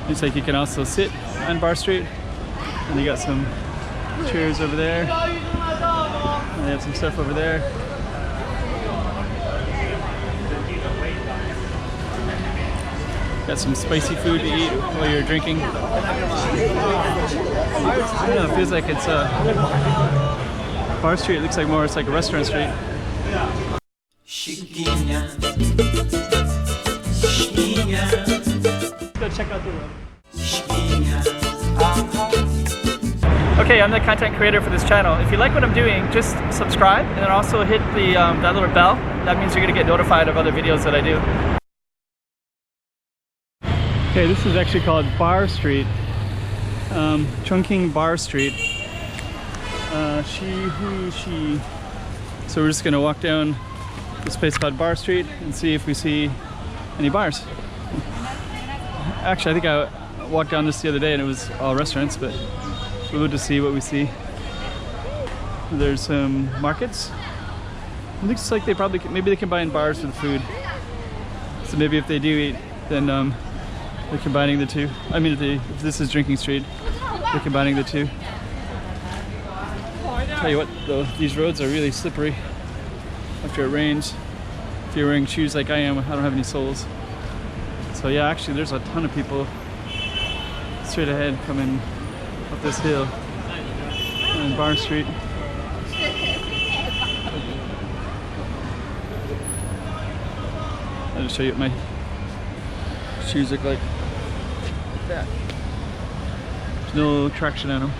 Looks like you can also sit on Bar Street. And they got some chairs over there. And they have some stuff over there. Got some spicy food to eat while you're drinking. I don't know, it feels like it's Bar Street. It looks like more, it's like a restaurant street. Go check out the room. Okay, I'm the content creator for this channel. If you like what I'm doing, just subscribe and then also hit the that little bell. That means you're gonna get notified of other videos that I do. Okay, this is actually called Bar Street. Chongqing Bar Street. Shihuishi. So we're just gonna walk down this place called Bar Street and see if we see any bars. Actually, I think I walked down this the other day and it was all restaurants, but we'll just see what we see. There's some markets. It looks like they probably, maybe they combine bars with food. So maybe if they do eat, then they're combining the two. I mean, if this is drinking street, they're combining the two. Tell you what though, these roads are really slippery after it rains. If you're wearing shoes like I am, I don't have any soles. So yeah, actually there's a ton of people straight ahead coming up this hill on Bar Street. I'll just show you what my shoes look like. That. There's no traction on them.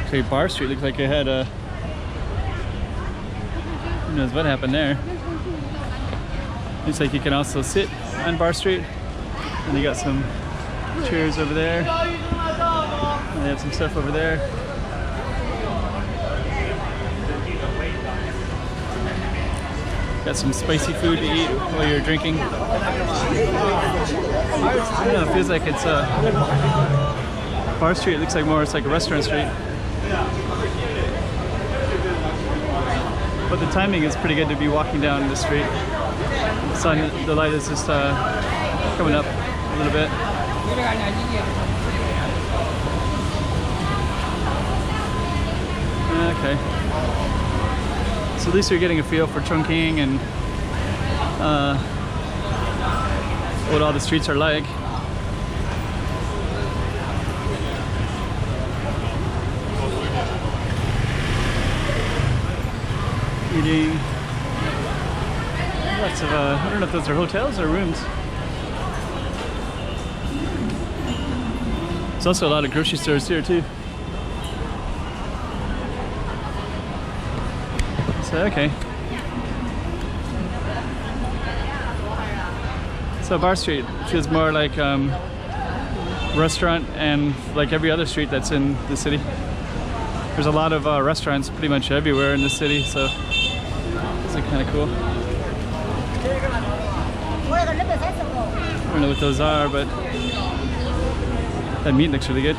Okay, Bar Street looks like it had a... Who knows what happened there. Looks like you can also sit on Bar Street. And they got some chairs over there. And they have some stuff over there. Got some spicy food to eat while you're drinking. I don't know, it feels like it's Bar Street. It looks like more, it's like a restaurant street. But the timing is pretty good to be walking down the street. The sun, the light is just coming up a little bit. Okay. So at least you're getting a feel for Chongqing and what all the streets are like. Eating lots of, I don't know if those are hotels or rooms. There's also a lot of grocery stores here too. So, okay. So Bar Street feels more like restaurant and like every other street that's in the city. There's a lot of restaurants pretty much everywhere in the city, so it's kind of cool. I don't know what those are, but that meat looks really good.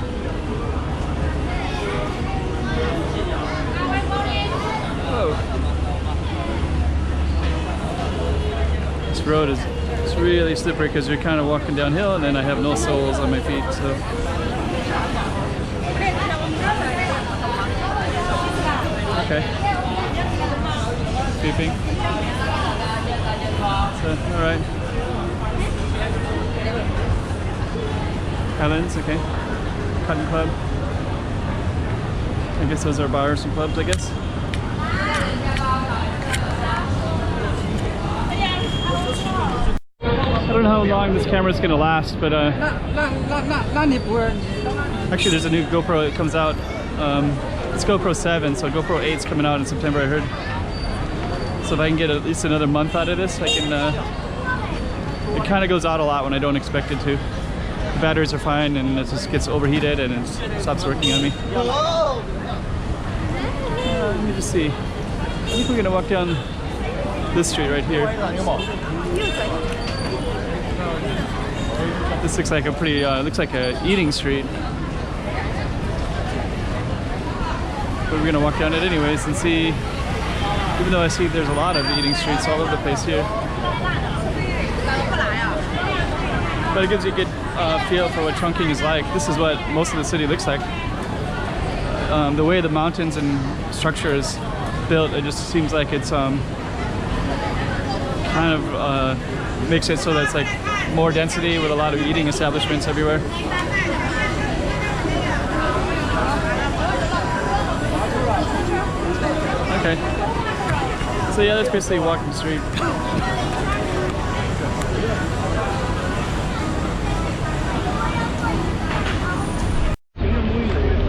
Whoa. This road is really slippery because you're kind of walking downhill, and then I have no soles on my feet, so. Okay. Beeping. So, alright. Highlands, okay. Cotton Club. I guess those are bars and clubs, I guess. I don't know how long this camera is going to last, but actually there's a new GoPro that comes out. It's GoPro 7, so GoPro 8 is coming out in September, I heard. So if I can get at least another month out of this, I can, it kind of goes out a lot when I don't expect it to. The batteries are fine and it just gets overheated and it stops working on me. Let me just see. I think we're gonna walk down this street right here. This looks like a pretty, looks like a eating street. But we're gonna walk down it anyways and see Even though I see there's a lot of eating streets all over the place here. But it gives you a good feel for what Chongqing is like. This is what most of the city looks like. The way the mountains and structure is built, it just seems like it's kind of makes it so that it's like more density with a lot of eating establishments everywhere. Okay. So yeah, that's basically walking the street.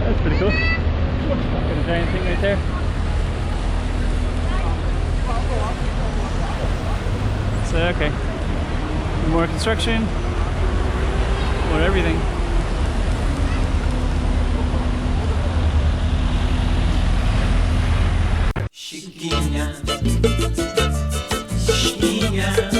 That's pretty cool. Got a giant thing right there. So okay. More construction. More everything. Chiquinha, chiquinha.